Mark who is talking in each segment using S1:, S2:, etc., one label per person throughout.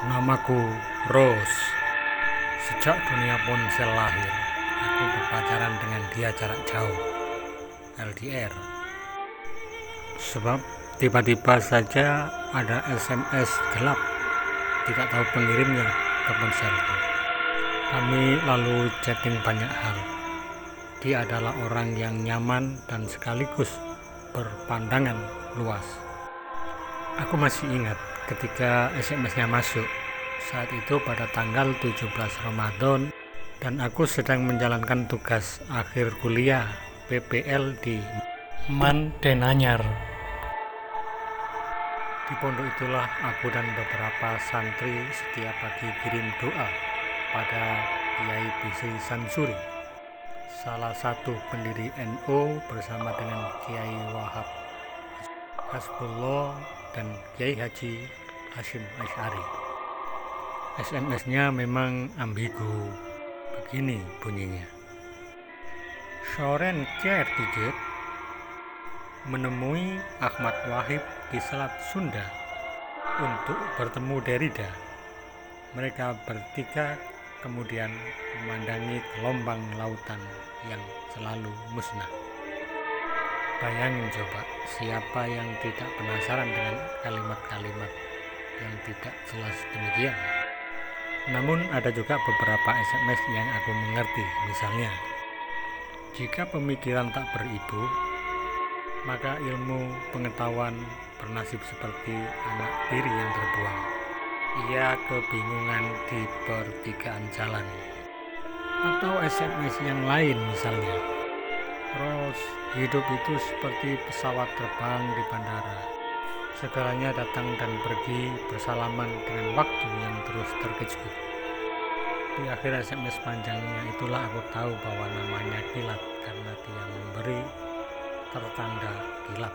S1: Namaku Rose. Sejak dunia ponsel lahir, aku berpacaran dengan dia jarak jauh, LDR. Sebab tiba-tiba saja ada SMS gelap, tidak tahu pengirimnya, ke ponselku. Kami lalu chatting banyak hal. Dia adalah orang yang nyaman dan sekaligus berpandangan luas. Aku masih ingat ketika SMS-nya masuk. Saat itu pada tanggal 17 Ramadan dan aku sedang menjalankan tugas akhir kuliah PPL di Mandenanyar. Di pondok itulah aku dan beberapa santri setiap pagi kirim doa pada Kiai Bisri Sansuri, salah satu pendiri NU bersama dengan Kiai Wahab Hasbullah dan Kiai Haji Hashim Asy'ari. SMS-nya memang ambigu. Begini bunyinya. Soren Kier Tijet menemui Ahmad Wahib di Selat Sunda untuk bertemu Derrida. Mereka bertiga kemudian memandangi gelombang lautan yang selalu musnah. Bayangin coba, siapa yang tidak penasaran dengan kalimat-kalimat yang tidak jelas demikian. Namun ada juga beberapa SMS yang aku mengerti. Misalnya, jika pemikiran tak beribu, maka ilmu pengetahuan bernasib seperti anak tiri yang terbuang. Ia kebingungan di pertigaan jalan. Atau SMS yang lain misalnya, Rose, hidup itu seperti pesawat terbang di bandara. Segalanya datang dan pergi bersalaman dengan waktu yang terus terkejut. Di akhir SMS panjangnya itulah aku tahu bahwa namanya kilat karena dia memberi tertanda kilat.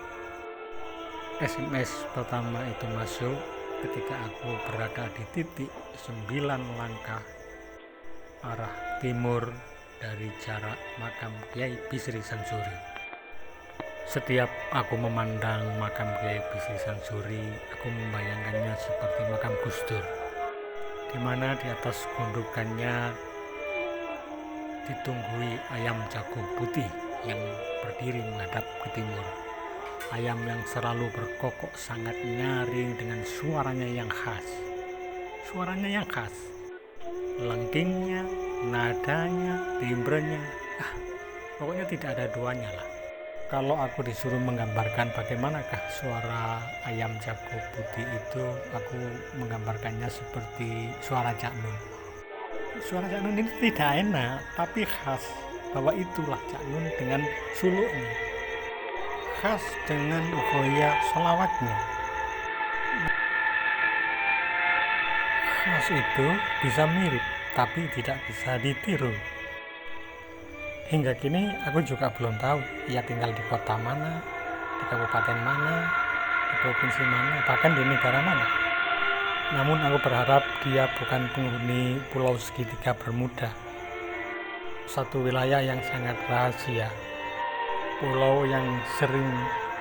S1: SMS pertama itu masuk ketika aku berada di titik 9 langkah arah timur dari jarak makam Kiai Bisri Sansuri. Setiap aku memandang makam Kiai Bisri Sansuri, aku membayangkannya seperti makam Gus Dur, di mana di atas gundukannya ditunggui ayam jago putih yang berdiri menghadap ke timur. Ayam yang selalu berkokok sangat nyaring dengan suaranya yang khas. Suaranya yang khas. Lengkingnya, nadanya, timbrenya, pokoknya tidak ada duanya lah. Kalau aku disuruh menggambarkan bagaimanakah suara ayam jago putih itu, aku menggambarkannya seperti suara Cak Nun. Suara Cak Nun ini tidak enak, tapi khas, bahwa itulah Cak Nun dengan suluknya, khas dengan goya selawatnya. Khas itu bisa mirip, tapi tidak bisa ditiru. Hingga kini aku juga belum tahu ia tinggal di kota mana, di kabupaten mana, di provinsi mana, bahkan di negara mana. Namun aku berharap dia bukan penghuni Pulau Segitiga Bermuda, satu wilayah yang sangat rahasia, pulau yang sering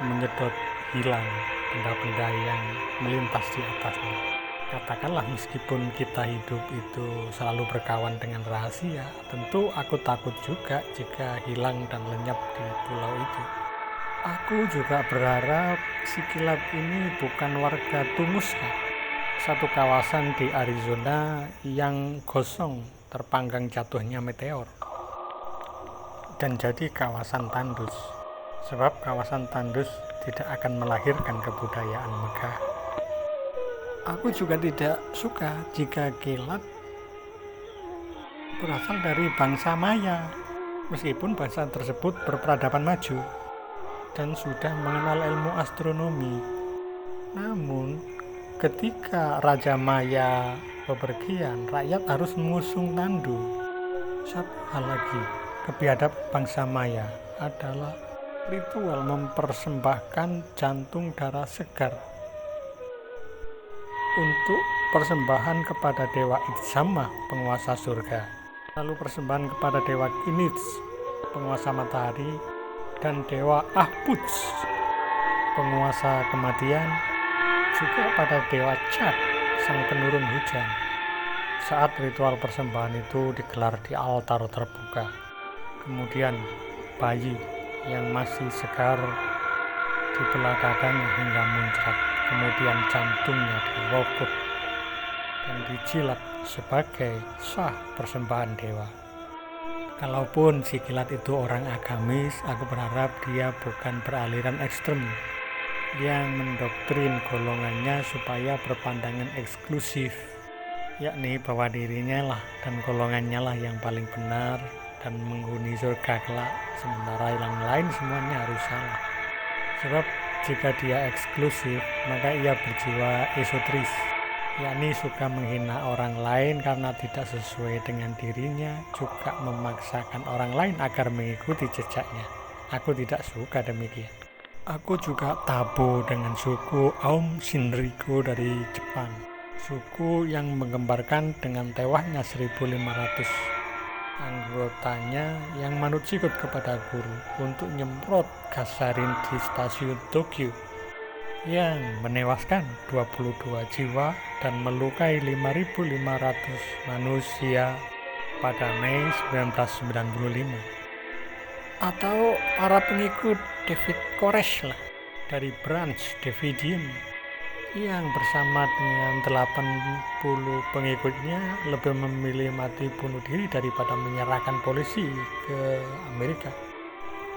S1: menyedot hilang benda-benda yang melintas di atasnya. Katakanlah meskipun kita hidup itu selalu berkawan dengan rahasia, tentu aku takut juga jika hilang dan lenyap di pulau itu. Aku juga berharap si kilat ini bukan warga Tunguska, satu kawasan di Arizona yang gosong terpanggang jatuhnya meteor, dan jadi kawasan tandus. Sebab kawasan tandus tidak akan melahirkan kebudayaan megah. Aku juga tidak suka jika kilat berasal dari bangsa Maya, meskipun bangsa tersebut berperadaban maju dan sudah mengenal ilmu astronomi. Namun, ketika Raja Maya bepergian, rakyat harus mengusung tandu. Satu hal lagi, kebiadab bangsa Maya adalah ritual mempersembahkan jantung darah segar untuk persembahan kepada dewa Itzama, penguasa surga, lalu persembahan kepada dewa Kinitz, penguasa matahari, dan dewa Ahputs, penguasa kematian, juga pada dewa Chak, sang penurun hujan. Saat ritual persembahan itu digelar di altar terbuka, kemudian bayi yang masih segar dibelah dadanya hingga muncrat, kemudian jantungnya dirobek dan dijilat sebagai sah persembahan dewa. Kalaupun si kilat itu orang agamis, aku berharap dia bukan beraliran ekstrem yang mendoktrin golongannya supaya berpandangan eksklusif, yakni bahwa dirinya lah dan golongannya lah yang paling benar dan menghuni surga kelak, sementara yang lain semuanya harus salah. Sebab jika dia eksklusif, maka ia berjiwa esotris, yakni suka menghina orang lain karena tidak sesuai dengan dirinya, juga memaksakan orang lain agar mengikuti jejaknya. Aku tidak suka demikian. Aku juga tabu dengan suku Aum Shinrikyo dari Jepang, suku yang menggembarkan dengan tewasnya 1.500 anggotanya yang manut sikut kepada guru untuk nyemprot gas sarin di stasiun Tokyo, yang menewaskan 22 jiwa dan melukai 5.500 manusia pada Mei 1995. Atau para pengikut David Koresh lah, dari Branch Davidian, yang bersama dengan 80 pengikutnya lebih memilih mati bunuh diri daripada menyerahkan polisi ke Amerika.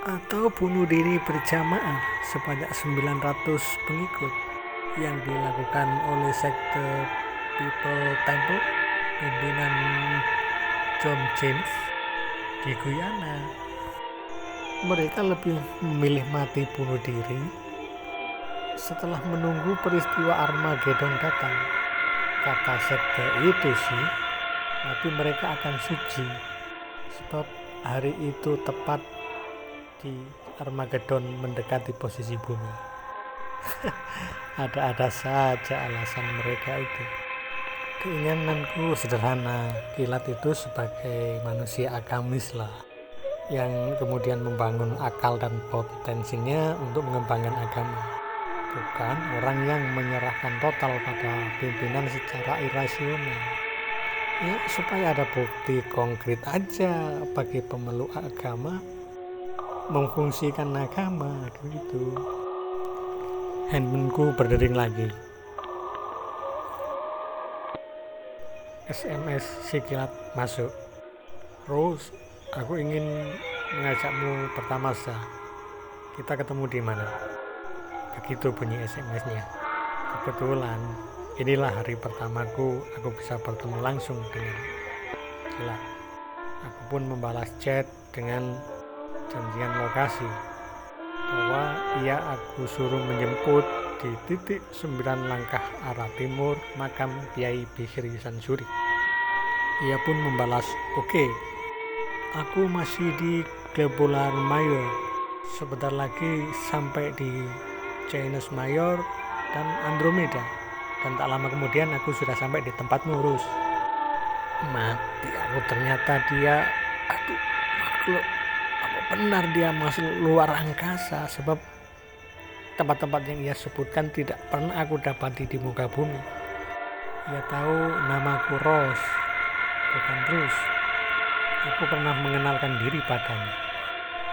S1: Atau bunuh diri berjamaah sebanyak 900 pengikut yang dilakukan oleh sekte People Temple pimpinan John James di Guyana. Mereka lebih memilih mati bunuh diri setelah menunggu peristiwa Armageddon datang. Kata sekte itu sih, mati mereka akan suci, sebab hari itu tepat di Armageddon mendekati posisi bumi. Ada-ada saja alasan mereka itu. Keinginanku sederhana, kilat itu sebagai manusia agamis lah, yang kemudian membangun akal dan potensinya untuk mengembangkan agama, bukan orang yang menyerahkan total pada pimpinan secara irasional. Ya, supaya ada bukti konkret aja bagi pemeluk agama memfungsikan agama gitu. Handphonku berdering lagi. SMS si kilat masuk. Rose, aku ingin mengajakmu bertamasya. Kita ketemu di mana? Begitu bunyi SMS-nya. Kebetulan inilah hari pertamaku aku bisa bertemu langsung dengan kilat. Aku pun membalas chat dengan janjian lokasi bahwa aku suruh menjemput di titik 9 langkah arah timur makam Kiai Bishri Sansuri. Ia pun membalas, oke, aku masih di Glebolan Mayor, sebentar lagi sampai di Chinese Mayor dan Andromeda, dan tak lama kemudian aku sudah sampai di tempatmu, Rus. Mati aku, ternyata dia, makhluk, apa benar dia masuk luar angkasa, sebab tempat-tempat yang ia sebutkan tidak pernah aku dapati di muka bumi. Ia tahu namaku Rose, bukan Rus. Aku pernah mengenalkan diri padanya,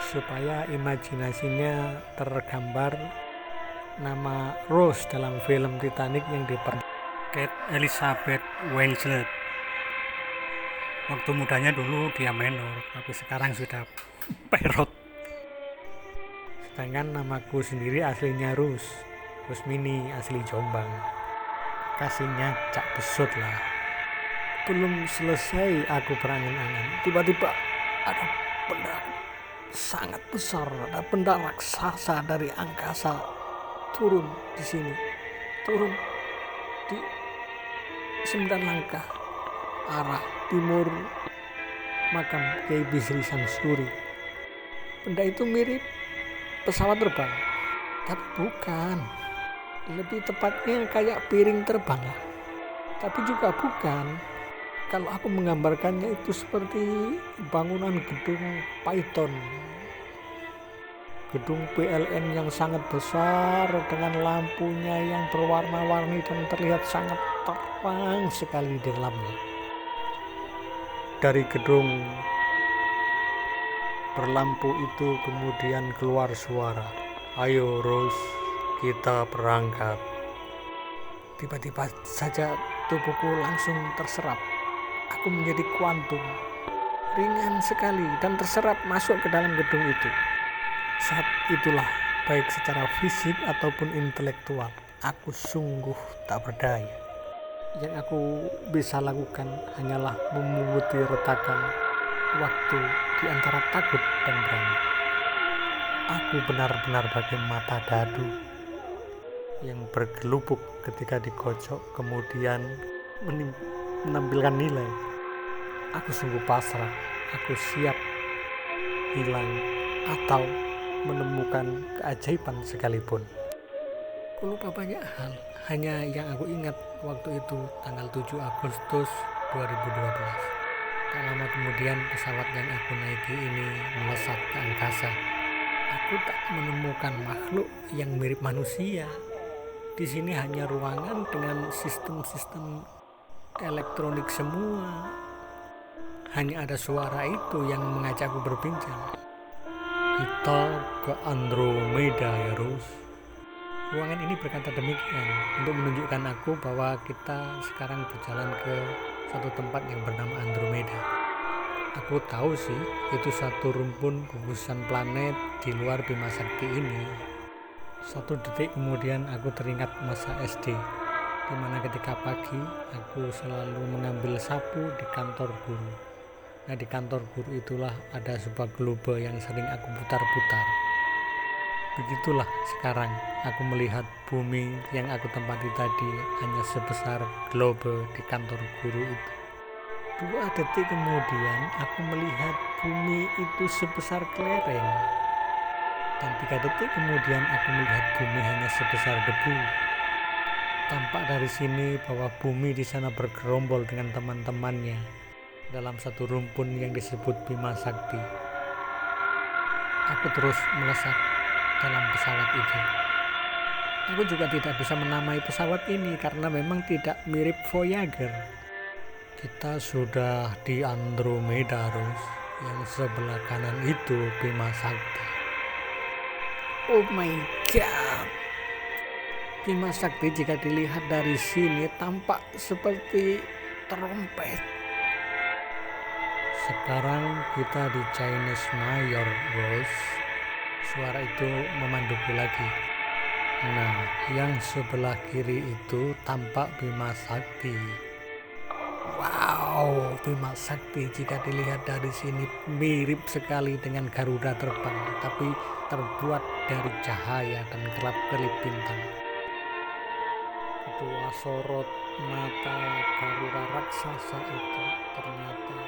S1: supaya imajinasinya tergambar nama Rose dalam film Titanic yang diperan Kate Elizabeth Winslet. Waktu mudanya dulu dia menor, tapi sekarang sudah perot. Sedangkan namaku sendiri aslinya Rusmini, asli Jombang. Kasihnya Cak Besut lah. Belum selesai aku berangan-angan, tiba-tiba ada benda sangat besar, ada benda raksasa dari angkasa turun di sini, turun di 9 langkah arah timur makam Kiai Bishri Sansuri. Benda itu mirip pesawat terbang, tapi bukan. Lebih tepatnya kayak piring terbang lah, tapi juga bukan. Kalau aku menggambarkannya itu seperti bangunan gedung Python. gedung PLN yang sangat besar dengan lampunya yang berwarna-warni dan terlihat sangat terang sekali di dalamnya. Dari gedung berlampu itu kemudian keluar suara, "Ayo Rose, kita berangkat." Tiba-tiba saja tubuhku langsung terserap. Aku menjadi kuantum, ringan sekali dan terserap masuk ke dalam gedung itu. Saat itulah, baik secara fisik ataupun intelektual, aku sungguh tak berdaya. Yang aku bisa lakukan hanyalah memunguti retakan waktu di antara takut dan berani. Aku benar-benar bagai mata dadu yang bergelubuk ketika dikocok kemudian menampilkan nilai. Aku sungguh pasrah, aku siap hilang atau menemukan keajaiban sekalipun. Aku lupa banyak hal, hanya yang aku ingat waktu itu tanggal 7 Agustus 2012. Tak lama kemudian pesawat yang aku naiki ini melesat ke angkasa. Aku tak menemukan makhluk yang mirip manusia. Di sini hanya ruangan dengan sistem-sistem elektronik semua. Hanya ada suara itu yang mengajakku berbincang. "Kita ke Andromeda ya Rose." Ruangan ini berkata demikian untuk menunjukkan aku bahwa kita sekarang berjalan ke satu tempat yang bernama Andromeda. Aku tahu sih itu satu rumpun gugusan planet di luar Bima Sakti ini. Satu detik kemudian aku teringat masa SD, di mana ketika pagi aku selalu mengambil sapu di kantor guru. Nah, di kantor guru itulah ada sebuah globe yang sering aku putar-putar. Begitulah sekarang aku melihat bumi yang aku tempati tadi hanya sebesar globe di kantor guru itu. 2 detik kemudian aku melihat bumi itu sebesar kelereng. Dan 3 detik kemudian aku melihat bumi hanya sebesar debu. Tampak dari sini bahwa bumi di sana bergerombol dengan teman-temannya dalam satu rumpun yang disebut Bima Sakti. Aku terus melesat dalam pesawat itu. Aku juga tidak bisa menamai pesawat ini karena memang tidak mirip Voyager. Kita sudah di Andromeda, Rose. Yang sebelah kanan itu Bima Sakti. Oh my god. Bima Sakti jika dilihat dari sini tampak seperti trompet. Sekarang kita di Chinese Major, Rose. Suara itu memanduku lagi. Nah, yang sebelah kiri itu tampak Bima Sakti. Wow, Bima Sakti jika dilihat dari sini mirip sekali dengan Garuda terbang, tapi terbuat dari cahaya dan kelap-kelip bintang. Kedua sorot mata Garuda raksasa itu ternyata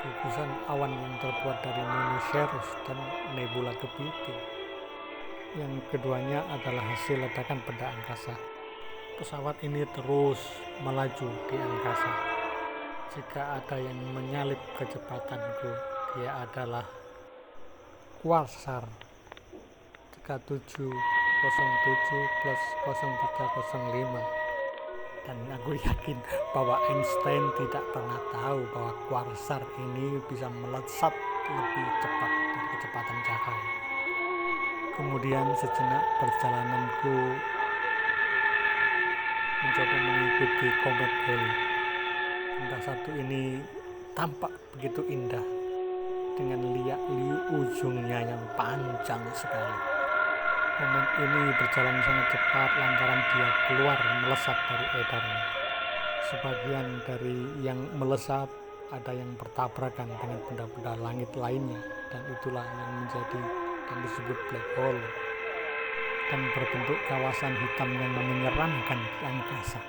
S1: gugusan awan yang terbuat dari Monoceros dan nebula kepiting. Yang keduanya adalah hasil ledakan benda angkasa. Pesawat ini terus melaju di angkasa. Jika ada yang menyalip kecepatanku, dia adalah Quasar 3707 plus 0305. Dan aku yakin bahwa Einstein tidak pernah tahu bahwa Quasar ini bisa melesat lebih cepat dari kecepatan cahaya. Kemudian sejenak perjalananku mencoba mengikuti komet Halley. Benda satu ini tampak begitu indah dengan liak-liu ujungnya yang panjang sekali. Komet ini berjalan sangat cepat lantaran dia keluar melesat dari edarnya. Sebagian dari yang melesat ada yang bertabrakan dengan benda-benda langit lainnya, dan itulah yang menjadi dan disebut black hole dan berbentuk kawasan hitam yang menyeramkan di angkasa.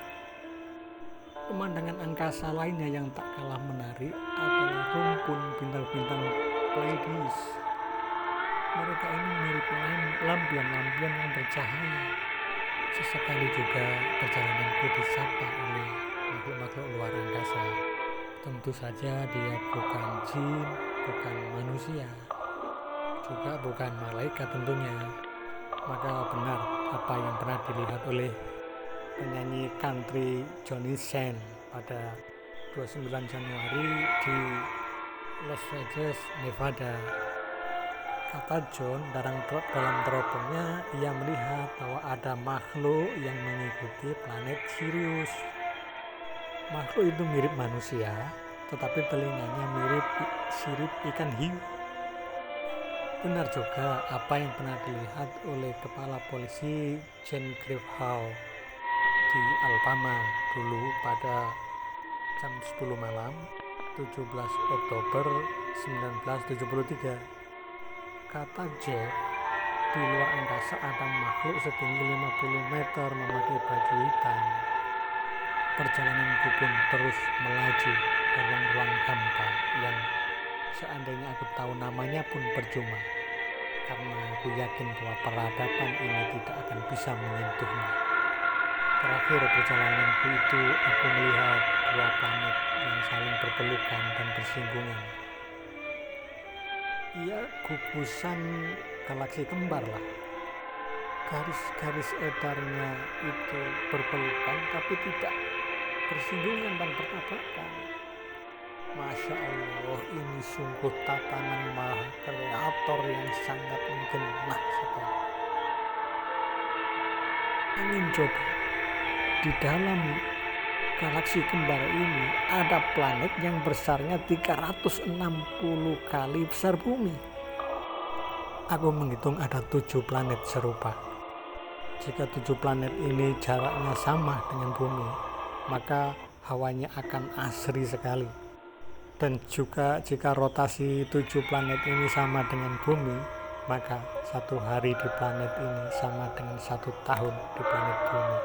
S1: Pemandangan angkasa lainnya yang tak kalah menarik adalah rumpun bintang-bintang Pleiades. Mereka ini mirip lampion-lampion yang bercahaya. Sesekali juga perjalananku disapa oleh makhluk-makhluk luar angkasa. Tentu saja dia bukan jin, bukan manusia. juga bukan malaikat tentunya. Maka benar apa yang pernah dilihat oleh penyanyi country Johnny Shen pada 29 Januari di Las Vegas, Nevada. Kata John, dalam teropongnya ia melihat bahwa ada makhluk yang mengikuti planet Sirius. Makhluk itu mirip manusia, tetapi telinganya mirip sirip ikan hiu. Benar juga apa yang pernah dilihat oleh Kepala Polisi Jane Griffiths di Alabama dulu pada jam 10 malam 17 Oktober 1973. Kata Jeff, di luar angkasa ada makhluk setinggi 50 meter memakai baju hitam. Perjalananku pun terus melaju ke ruang-ruang hampa yang seandainya aku tahu namanya pun percuma, karena aku yakin bahwa peradaban ini tidak akan bisa menyentuhnya. Terakhir perjalananku itu aku melihat dua planet yang saling berpelukan dan bersinggungan. Ya, gugusan galaksi kembar lah. Garis-garis edarnya itu berpelukan tapi tidak bersinggungan dan bertabrakan. Masya Allah, ini sungguh tatanan Maha Kreator yang sangat menggenah sekali. Angin coba, di dalam galaksi kembar ini ada planet yang besarnya 360 kali besar bumi. Aku menghitung ada 7 planet serupa. Jika 7 planet ini jaraknya sama dengan bumi, maka hawanya akan asri sekali. Dan juga jika rotasi 7 planet ini sama dengan bumi, maka satu hari di planet ini sama dengan 1 tahun di planet bumi.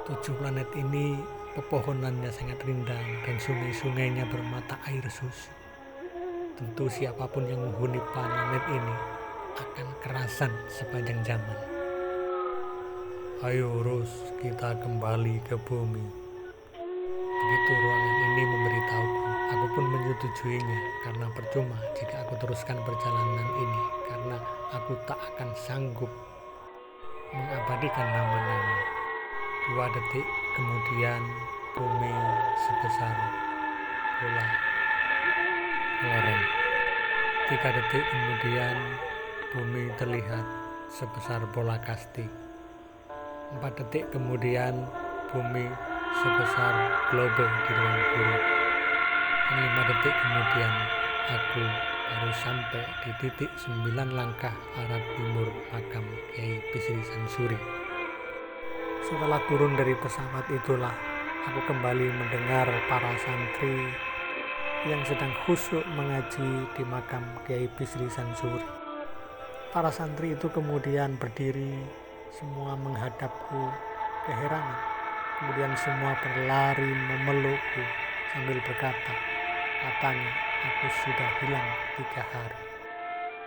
S1: 7 planet ini pepohonannya sangat rindang dan sungai-sungainya bermata air susu. Tentu siapapun yang menghuni planet ini akan kerasan sepanjang zaman. Ayo Rus, kita kembali ke bumi. Begitu ruangan ini memberitahuku, aku pun menyetujuinya karena percuma jika aku teruskan perjalanan ini, karena aku tak akan sanggup mengabadikan nama-nama. 2 detik kemudian bumi sebesar bola kelereng. 3 detik kemudian bumi terlihat sebesar bola kasti. 4 detik kemudian bumi sebesar globe di ruang guru. Dan 5 detik kemudian aku baru sampai di titik 9 langkah arah timur makam Kiai Bisri Sansuri. Setelah turun dari pesawat itulah aku kembali mendengar para santri yang sedang khusyuk mengaji di makam Kiai Bisri Sansuri. Para santri itu kemudian berdiri, semua menghadapku keheranan. Kemudian semua berlari memelukku sambil berkata, katanya aku sudah hilang 3 hari.